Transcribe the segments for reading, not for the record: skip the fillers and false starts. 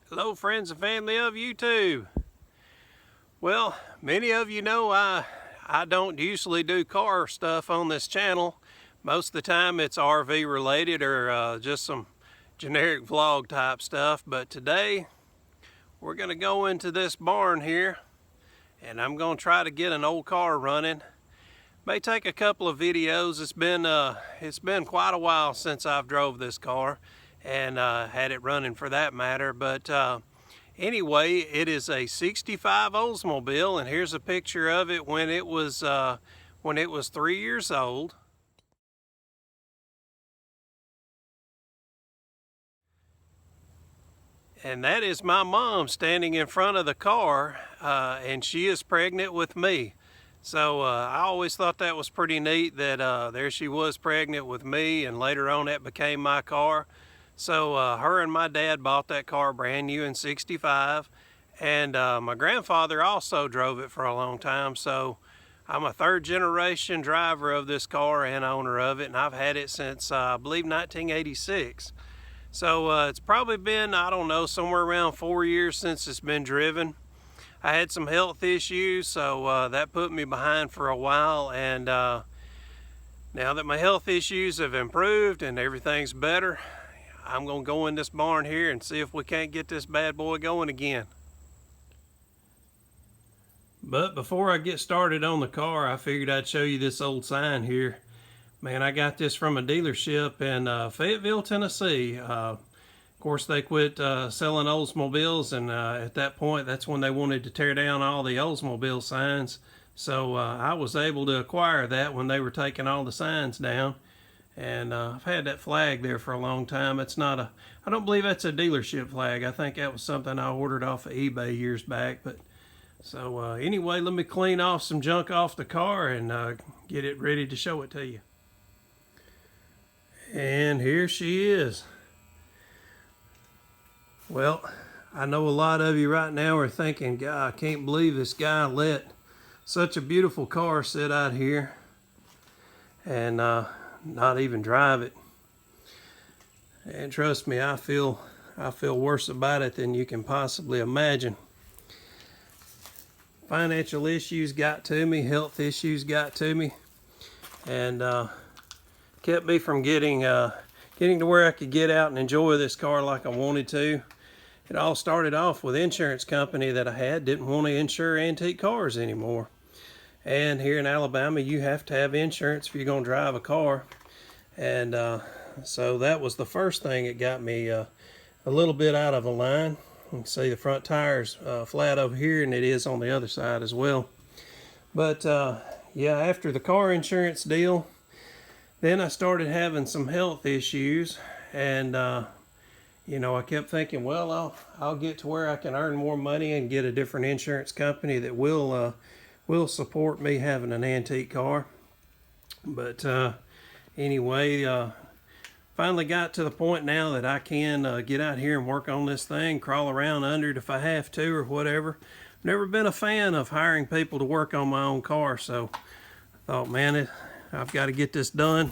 Hello friends and family of YouTube. Well, many of you know I don't usually do car stuff on this channel. Most of the time it's RV related or just some generic vlog type stuff. But today we're going to go into this barn here and I'm going to try to get an old car running. May take a couple of videos. It's been quite a while since I've drove this car and had it running for that matter. But anyway, it is a 65 Oldsmobile, and here's a picture of it when it was 3 years old. And that is my mom standing in front of the car, and she is pregnant with me. So I always thought that was pretty neat that there she was pregnant with me, and later on that became my car. So her and my dad bought that car brand new in '65, and my grandfather also drove it for a long time. So I'm a third generation driver of this car and owner of it, and I've had it since I believe 1986. So it's probably been, I don't know, somewhere around 4 years since it's been driven. I had some health issues, so that put me behind for a while, and now that my health issues have improved and everything's better, I'm going to go in this barn here and see if we can't get this bad boy going again. But before I get started on the car, I figured I'd show you this old sign here. Man, I got this from a dealership in Fayetteville, Tennessee. Of course, they quit selling Oldsmobiles, and at that point, that's when they wanted to tear down all the Oldsmobile signs. So I was able to acquire that when they were taking all the signs down. And I've had that flag there for a long time. It's not a, I don't believe that's a dealership flag. I think that was something I ordered off of eBay years back. But so anyway, let me clean off some junk off the car and get it ready to show it to you. And here she is. Well, I know a lot of you right now are thinking, God, I can't believe this guy let such a beautiful car sit out here and not even drive it. And trust me, I feel worse about it than you can possibly imagine. Financial issues got to me, health issues got to me, and kept me from getting to where I could get out and enjoy this car like I wanted to. It all started off with insurance company that I had didn't want to insure antique cars anymore. And here in Alabama, you have to have insurance if you're going to drive a car. And so that was the first thing that got me a little bit out of a line. You can see the front tire's flat over here, and it is on the other side as well. But yeah, after the car insurance deal, then I started having some health issues, and you know, I kept thinking, well, I'll get to where I can earn more money and get a different insurance company that will support me having an antique car. But anyway, finally got to the point now that I can get out here and work on this thing, crawl around under it if I have to or whatever. Never been a fan of hiring people to work on my own car, so I thought, man, I've got to get this done.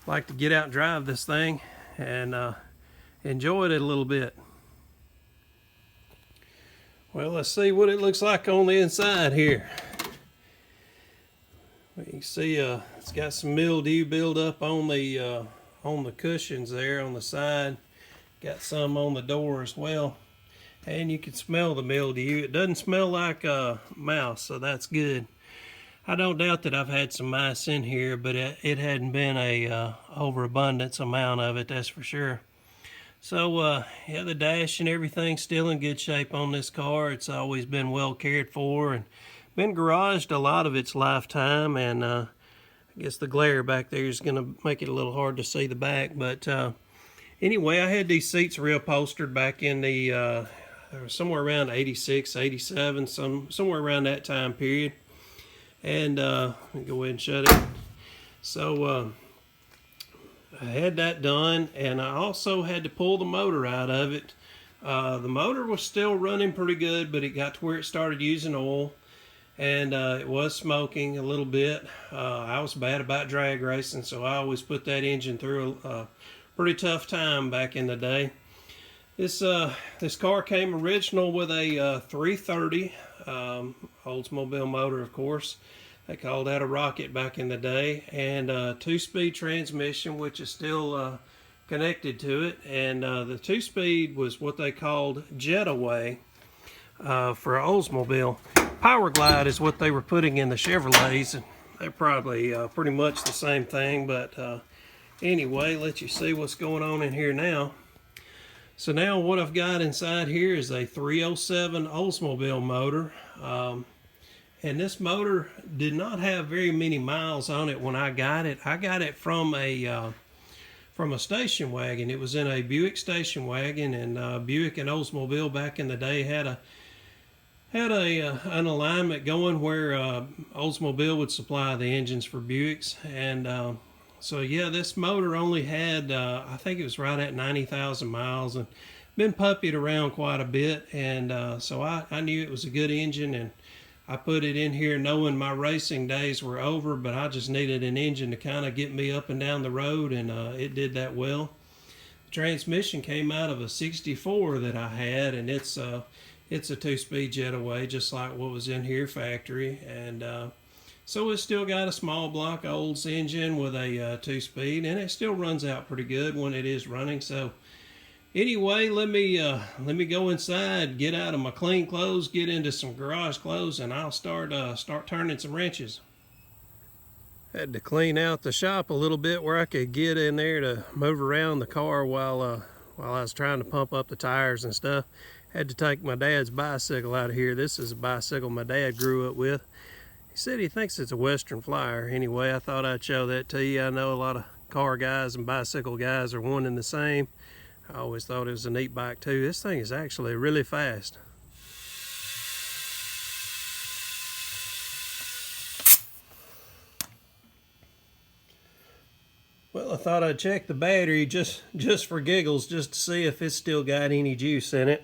I'd like to get out and drive this thing and enjoy it a little bit. Well, let's see what it looks like on the inside here. You can see it's got some mildew buildup on the cushions there on the side. Got some on the door as well, and you can smell the mildew. It doesn't smell like a mouse, so that's good. I don't doubt that I've had some mice in here, but it hadn't been a overabundance amount of it, that's for sure. So yeah, the dash and everything's still in good shape on this car. It's always been well cared for and been garaged a lot of its lifetime, and I guess the glare back there is going to make it a little hard to see the back. But anyway, I had these seats reupholstered back in the somewhere around 86, 87, somewhere around that time period. And let me go ahead and shut it. So I had that done, and I also had to pull the motor out of it. The motor was still running pretty good, but it got to where it started using oil, and it was smoking a little bit. I was bad about drag racing, so I always put that engine through a pretty tough time back in the day. This car came original with a 330 Oldsmobile motor, of course. They called that a rocket back in the day, and a 2-speed transmission, which is still connected to it. And the 2-speed was what they called Jetaway for Oldsmobile. Power Glide is what they were putting in the Chevrolets, and they're probably pretty much the same thing. But anyway, let you see what's going on in here now. So now what I've got inside here is a 307 Oldsmobile motor. And this motor did not have very many miles on it when I got it. I got it from a station wagon. It was in a Buick station wagon, and Buick and Oldsmobile back in the day had an alignment going where Oldsmobile would supply the engines for Buicks. And so yeah, this motor only had I think it was right at 90,000 miles, and been puppied around quite a bit. And so I knew it was a good engine, and I put it in here knowing my racing days were over, but I just needed an engine to kind of get me up and down the road, and it did that well. The transmission came out of a 64 that I had, and it's a 2-speed Jetaway, just like what was in here factory. And so it's still got a small block Olds engine with a 2-speed, and it still runs out pretty good when it is running. So anyway, let me go inside, get out of my clean clothes, get into some garage clothes, and I'll start turning some wrenches. Had to clean out the shop a little bit where I could get in there to move around the car while I was trying to pump up the tires and stuff. Had to take my dad's bicycle out of here. This is a bicycle my dad grew up with. He said he thinks it's a Western Flyer. Anyway, I thought I'd show that to you. I know a lot of car guys and bicycle guys are one and the same. I always thought it was a neat bike too. This thing is actually really fast. Well, I thought I'd check the battery just for giggles, just to see if it's still got any juice in it.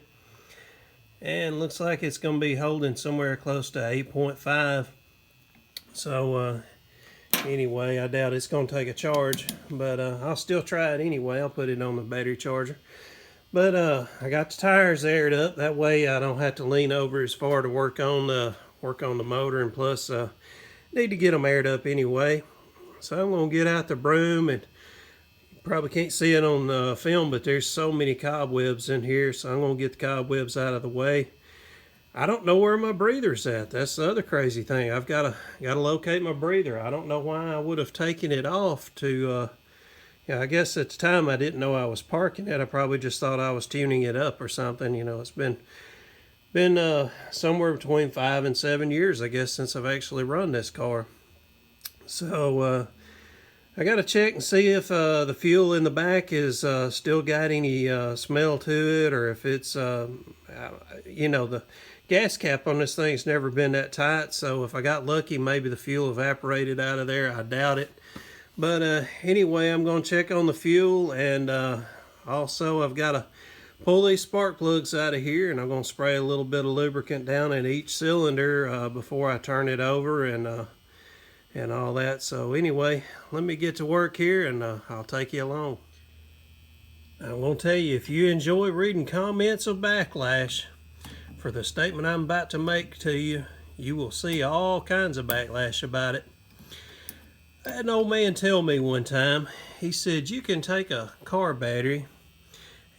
And looks like it's going to be holding somewhere close to 8.5. So anyway, I doubt it's going to take a charge, but I'll still try it anyway. I'll put it on the battery charger. But I got the tires aired up. That way I don't have to lean over as far to work on the motor, and plus need to get them aired up anyway. So I'm going to get out the broom, and you probably can't see it on film, but there's so many cobwebs in here, so I'm going to get the cobwebs out of the way. I don't know where my breather's at. That's the other crazy thing. I've got to locate my breather. I don't know why I would have taken it off to, I guess at the time I didn't know I was parking it. I probably just thought I was tuning it up or something. You know, it's been somewhere between 5 and 7 years, I guess, since I've actually run this car. So I got to check and see if the fuel in the back is still got any smell to it, or if it's, the gas cap on this thing's never been that tight. So if I got lucky, maybe the fuel evaporated out of there. I doubt it. But anyway, I'm going to check on the fuel, and also I've got to pull these spark plugs out of here, and I'm going to spray a little bit of lubricant down in each cylinder before I turn it over and all that. So anyway, let me get to work here, and I'll take you along. I want to tell you, if you enjoy reading comments of backlash for the statement I'm about to make to you, you will see all kinds of backlash about it. I had an old man tell me one time, he said, you can take a car battery,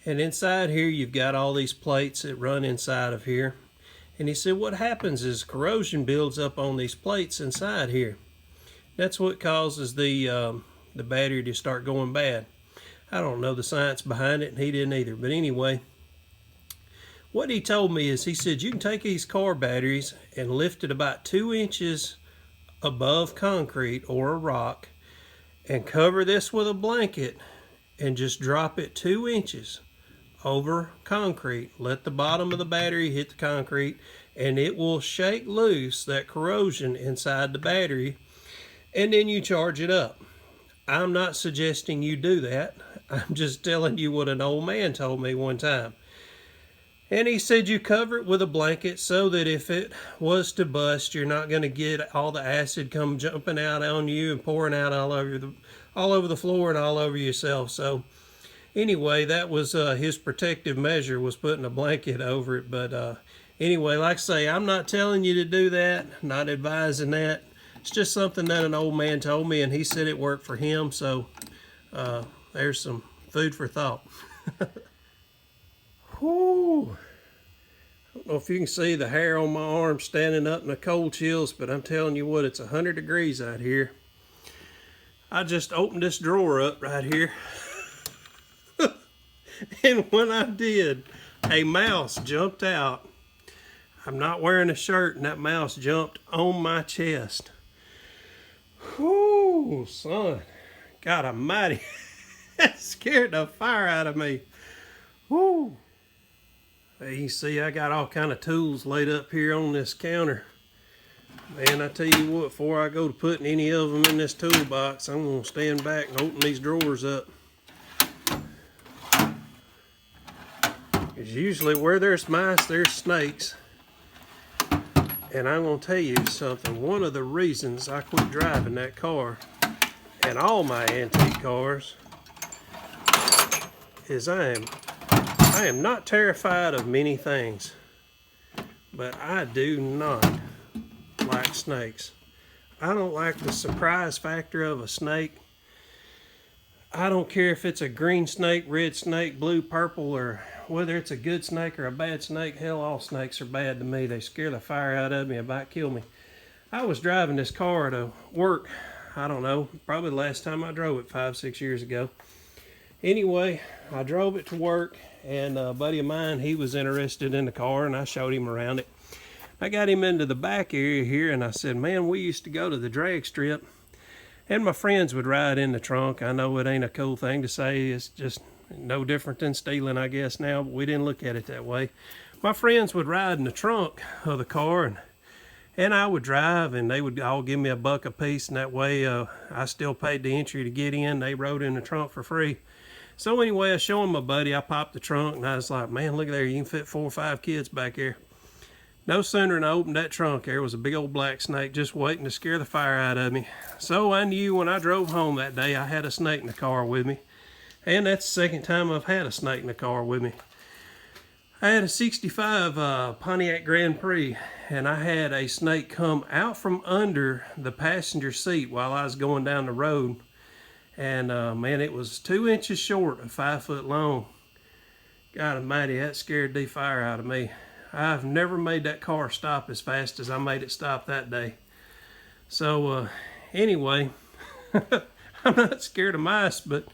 and inside here you've got all these plates that run inside of here. And he said what happens is corrosion builds up on these plates inside here. That's what causes the battery to start going bad. I don't know the science behind it, and he didn't either. But anyway, what he told me is, he said you can take these car batteries and lift it about 2 inches above concrete or a rock, and cover this with a blanket and just drop it 2 inches over concrete. Let the bottom of the battery hit the concrete, and it will shake loose that corrosion inside the battery, and then you charge it up. I'm not suggesting you do that. I'm just telling you what an old man told me one time. And he said you cover it with a blanket so that if it was to bust, you're not going to get all the acid come jumping out on you and pouring out all over the floor and all over yourself. So Anyway, that was his protective measure, was putting a blanket over it. But anyway, like I say, I'm not telling you to do that, not advising that. It's just something that an old man told me, and he said it worked for him. So there's some food for thought. Whoo! I don't know if you can see the hair on my arm standing up in the cold chills, but I'm telling you what, it's 100 degrees out here. I just opened this drawer up right here. And when I did, a mouse jumped out. I'm not wearing a shirt, and that mouse jumped on my chest. Whoo, son. God almighty. That scared the fire out of me. Whoo. You can see I got all kind of tools laid up here on this counter. Man, I tell you what, before I go to putting any of them in this toolbox, I'm going to stand back and open these drawers up. Because usually where there's mice, there's snakes. And I'm going to tell you something. One of the reasons I quit driving that car, and all my antique cars, is I am not terrified of many things, but I do not like snakes. I don't like the surprise factor of a snake. I don't care if it's a green snake, red snake, blue, purple, or whether it's a good snake or a bad snake. Hell, all snakes are bad to me. They scare the fire out of me and might kill me. I was driving this car to work, I don't know, probably the last time I drove it 5-6 years ago. Anyway, I drove it to work, and a buddy of mine, he was interested in the car, and I showed him around it. I got him into the back area here, and I said, man, we used to go to the drag strip, and my friends would ride in the trunk. I know it ain't a cool thing to say. It's just no different than stealing, I guess, now, but we didn't look at it that way. My friends would ride in the trunk of the car, and I would drive, and they would all give me $1 a piece, and that way I still paid the entry to get in. They rode in the trunk for free. So anyway, I showed my buddy, I popped the trunk, and I was like, man, look there, you can fit 4 or 5 kids back here. No sooner than I opened that trunk, there was a big old black snake just waiting to scare the fire out of me. So I knew when I drove home that day, I had a snake in the car with me. And that's the second time I've had a snake in the car with me. I had a 65 Pontiac Grand Prix, and I had a snake come out from under the passenger seat while I was going down the road. And man, it was 2 inches short of 5 foot long. God almighty, that scared the fire out of me. I've never made that car stop as fast as I made it stop that day. So anyway, I'm not scared of mice, but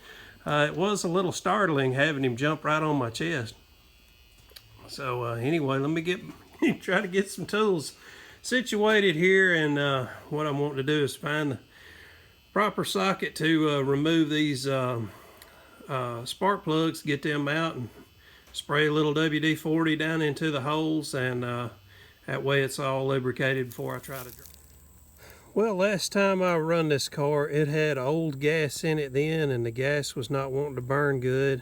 it was a little startling having him jump right on my chest. So anyway, let me try to get some tools situated here, and what I want to do is find the proper socket to remove these spark plugs, get them out, and spray a little WD-40 down into the holes, and that way it's all lubricated before I try to drive. Well, last time I run this car, it had old gas in it then, and the gas was not wanting to burn good.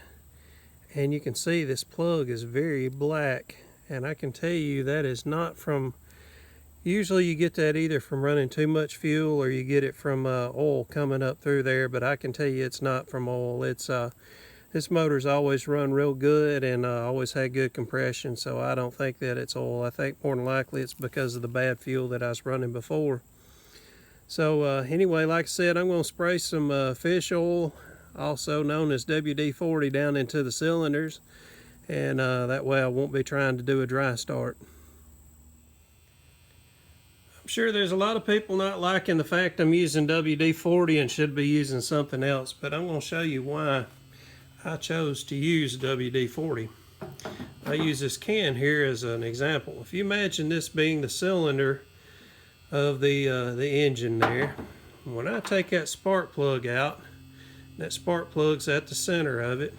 And you can see this plug is very black, and I can tell you that is not from, usually you get that either from running too much fuel or you get it from oil coming up through there, but I can tell you it's not from oil. It's this motor's always run real good and always had good compression, so I don't think that it's oil. I think more than likely it's because of the bad fuel that I was running before. So anyway, like I said, I'm going to spray some fish oil, also known as WD-40, down into the cylinders, and that way I won't be trying to do a dry start. I'm sure there's a lot of people not liking the fact I'm using WD-40 and should be using something else, but I'm going to show you why I chose to use WD-40. I use this can here as an example. If you imagine this being the cylinder of the engine there, when I take that spark plug out, that spark plug's at the center of it,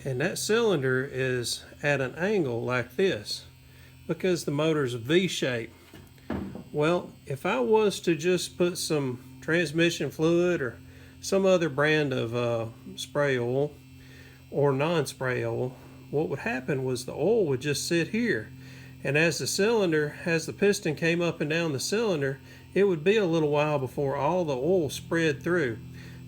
and that cylinder is at an angle like this because the motor's a V-shape. Well, if I was to just put some transmission fluid or some other brand of spray oil or non-spray oil, what would happen was the oil would just sit here, and as the piston came up and down the cylinder, it would be a little while before all the oil spread through.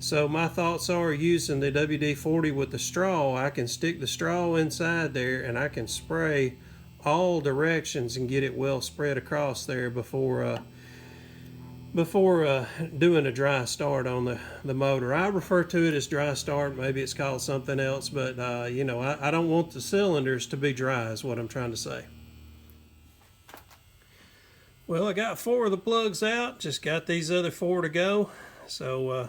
So my thoughts are, using the WD-40 with the straw, I can stick the straw inside there and I can spray all directions and get it well spread across there before doing a dry start on the motor. I refer to it as dry start. Maybe it's called something else, but you know, I don't want the cylinders to be dry is what I'm trying to say. Well, I got 4 of the plugs out, just got these other 4 to go. So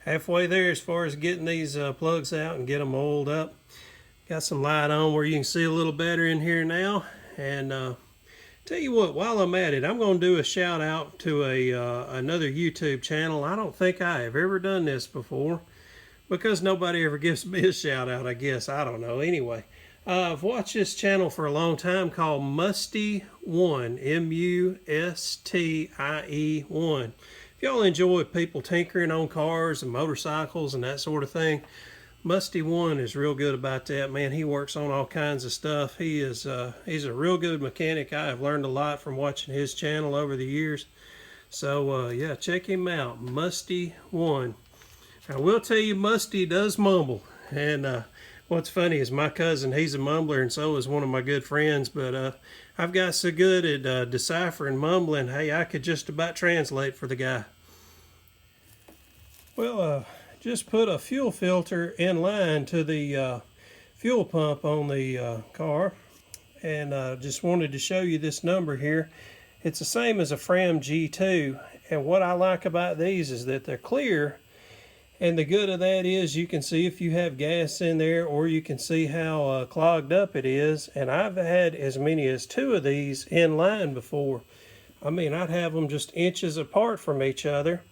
halfway there as far as getting these plugs out and get them oiled up. Got some light on where you can see a little better in here now. And tell you what, while I'm at it, I'm going to do a shout out to another YouTube channel. I don't think I have ever done this before because nobody ever gives me a shout out, I guess. I don't know. Anyway, I've watched this channel for a long time called Mustie1, M-U-S-T-I-E-1. If y'all enjoy people tinkering on cars and motorcycles and that sort of thing, Mustie1 is real good about that. Man, he works on all kinds of stuff. He's a real good mechanic. I have learned a lot from watching his channel over the years. So yeah, check him out, Mustie1. I will tell you, Musty does mumble. And what's funny is my cousin, he's a mumbler, and so is one of my good friends. But I've got so good at deciphering mumbling, hey, I could just about translate for the guy. Well, just put a fuel filter in line to the fuel pump on the car, and just wanted to show you this number here. It's the same as a Fram G2, and what I like about these is that they're clear, and the good of that is you can see if you have gas in there, or you can see how clogged up it is. And I've had as many as 2 of these in line before. I mean, I'd have them just inches apart from each other.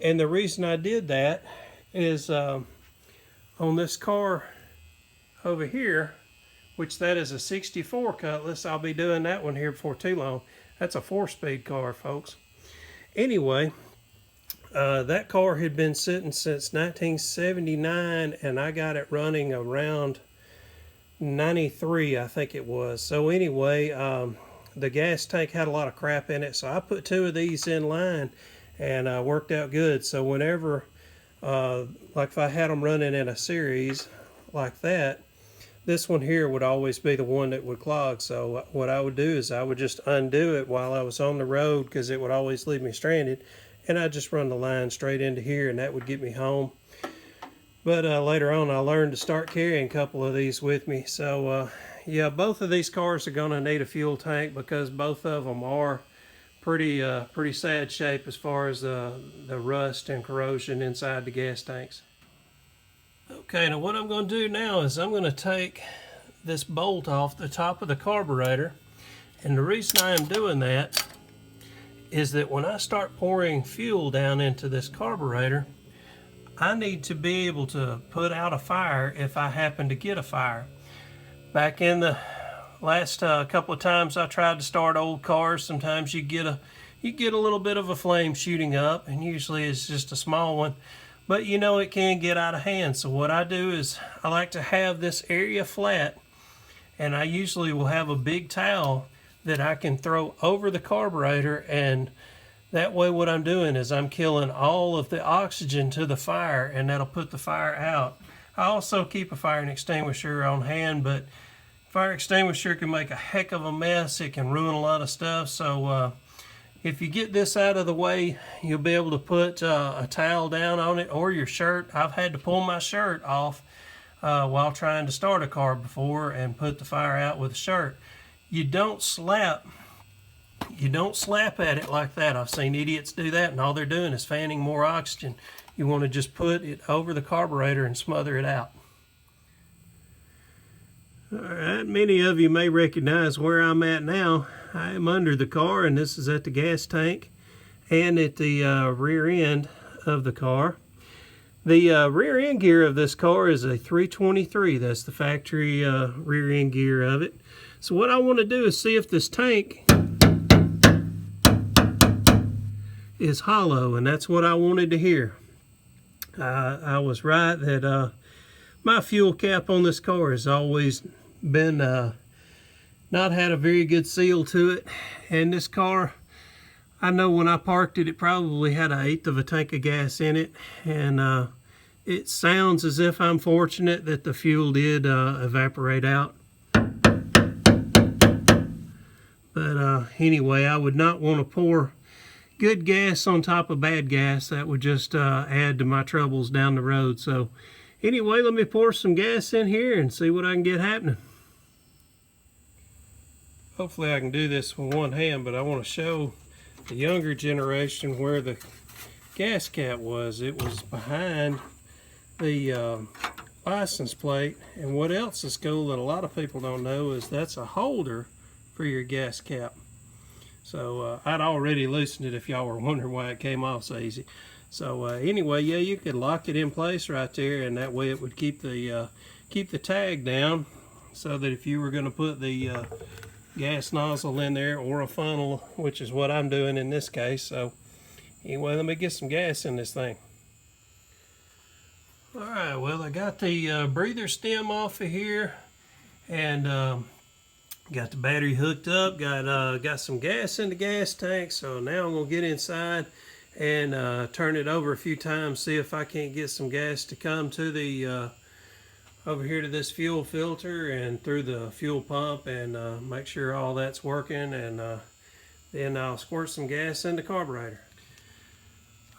And the reason I did that is on this car over here, which that is a 64 Cutlass. I'll be doing that one here before too long. That's a 4-speed car, folks. Anyway, that car had been sitting since 1979, and I got it running around 93, I think it was. So anyway, the gas tank had a lot of crap in it, so I put 2 of these in line, and worked out good. So whenever, like if I had them running in a series like that, this one here would always be the one that would clog. So what I would do is I would just undo it while I was on the road, because it would always leave me stranded, and I'd just run the line straight into here, and that would get me home. But later on I learned to start carrying a couple of these with me. So yeah, both of these cars are going to need a fuel tank, because both of them are pretty sad shape as far as the rust and corrosion inside the gas tanks. Okay, now what I'm going to do now is I'm going to take this bolt off the top of the carburetor, and the reason I am doing that is that when I start pouring fuel down into this carburetor, I need to be able to put out a fire if I happen to get a fire. Back in the last couple of times I tried to start old cars, sometimes you get a little bit of a flame shooting up, and usually it's just a small one. But you know, it can get out of hand. So what I do is I like to have this area flat, and I usually will have a big towel that I can throw over the carburetor, and that way what I'm doing is I'm killing all of the oxygen to the fire, and that'll put the fire out. I also keep a fire extinguisher on hand, but fire extinguisher can make a heck of a mess. It can ruin a lot of stuff. So if you get this out of the way, you'll be able to put a towel down on it, or your shirt. I've had to pull my shirt off while trying to start a car before and put the fire out with a shirt. You don't slap at it like that. I've seen idiots do that, and all they're doing is fanning more oxygen. You want to just put it over the carburetor and smother it out. Alright, many of you may recognize where I'm at now. I am under the car, and this is at the gas tank and at the rear end of the car. The rear end gear of this car is a 323. That's the factory rear end gear of it. So what I want to do is see if this tank is hollow, and that's what I wanted to hear. I was right that my fuel cap on this car has always been not had a very good seal to it, and this car, I know when I parked it, it probably had 1/8 of a tank of gas in it, and it sounds as if I'm fortunate that the fuel did evaporate out. But anyway, I would not want to pour good gas on top of bad gas. That would just add to my troubles down the road. So anyway, let me pour some gas in here and see what I can get happening. Hopefully I can do this with one hand, but I want to show the younger generation where the gas cap was. It was behind the license plate. And what else is cool that a lot of people don't know is that's a holder for your gas cap. So I'd already loosened it if y'all were wondering why it came off so easy. So anyway, yeah, you could lock it in place right there, and that way it would keep the tag down, so that if you were going to put the gas nozzle in there or a funnel, which is what I'm doing in this case. So anyway, let me get some gas in this thing. All right, well, I got the breather stem off of here, and got the battery hooked up, got some gas in the gas tank. So now I'm gonna get inside and turn it over a few times, see if I can't get some gas to come to the over here to this fuel filter and through the fuel pump, and make sure all that's working, and then I'll squirt some gas in the carburetor.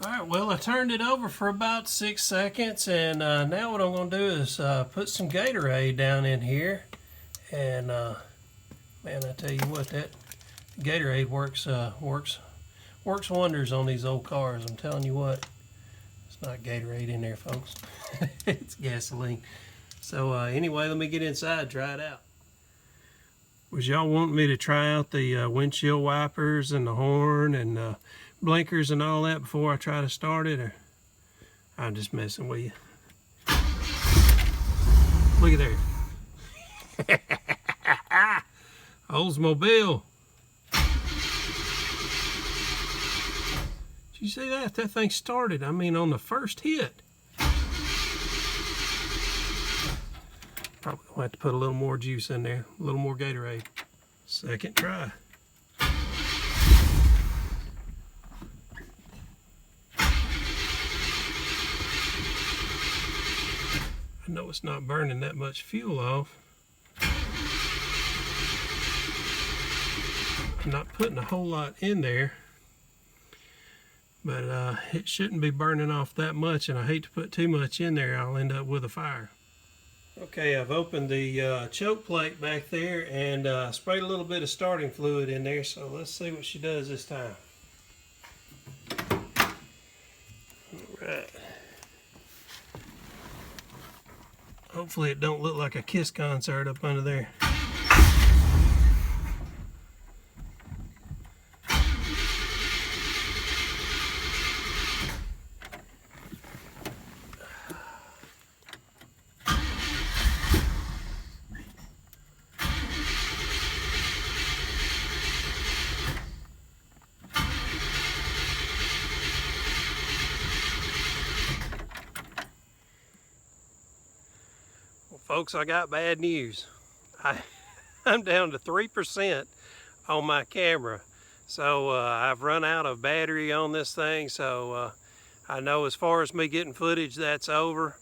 Alright, well, I turned it over for about 6 seconds, and now what I'm going to do is put some Gatorade down in here, and man, I tell you what, that Gatorade works wonders on these old cars. I'm telling you what, it's not Gatorade in there, folks. It's gasoline. So anyway, let me get inside, try it out. Was y'all wanting me to try out the windshield wipers and the horn and blinkers and all that before I try to start it, or I'm just messing with you? Look at there. Oldsmobile. Did you see that? That thing started, I mean, on the first hit. Probably gonna have to put a little more juice in there, a little more Gatorade. Second try. I know it's not burning that much fuel off. I'm not putting a whole lot in there, but it shouldn't be burning off that much, and I hate to put too much in there. I'll end up with a fire. Okay, I've opened the choke plate back there and sprayed a little bit of starting fluid in there, so let's see what she does this time. Alright. Hopefully it don't look like a Kiss concert up under there. Folks, I got bad news. I'm down to 3% on my camera. So I've run out of battery on this thing. So I know as far as me getting footage, that's over.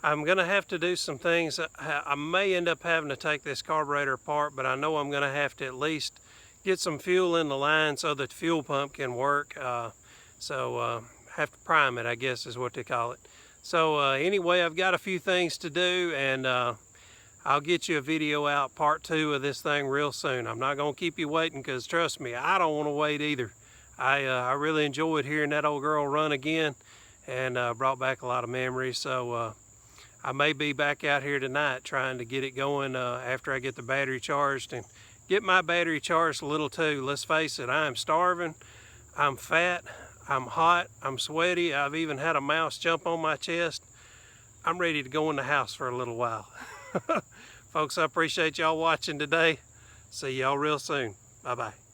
I'm going to have to do some things. I may end up having to take this carburetor apart, but I know I'm going to have to at least get some fuel in the line so that the fuel pump can work. Have to prime it, I guess is what they call it. So anyway, I've got a few things to do, and I'll get you a video out, part 2 of this thing real soon. I'm not going to keep you waiting, because trust me, I don't want to wait either. I really enjoyed hearing that old girl run again, and brought back a lot of memories. So I may be back out here tonight trying to get it going after I get the battery charged, and get my battery charged a little too. Let's face it, I'm starving, I'm fat, I'm hot, I'm sweaty, I've even had a mouse jump on my chest. I'm ready to go in the house for a little while. Folks, I appreciate y'all watching today. See y'all real soon. Bye-bye.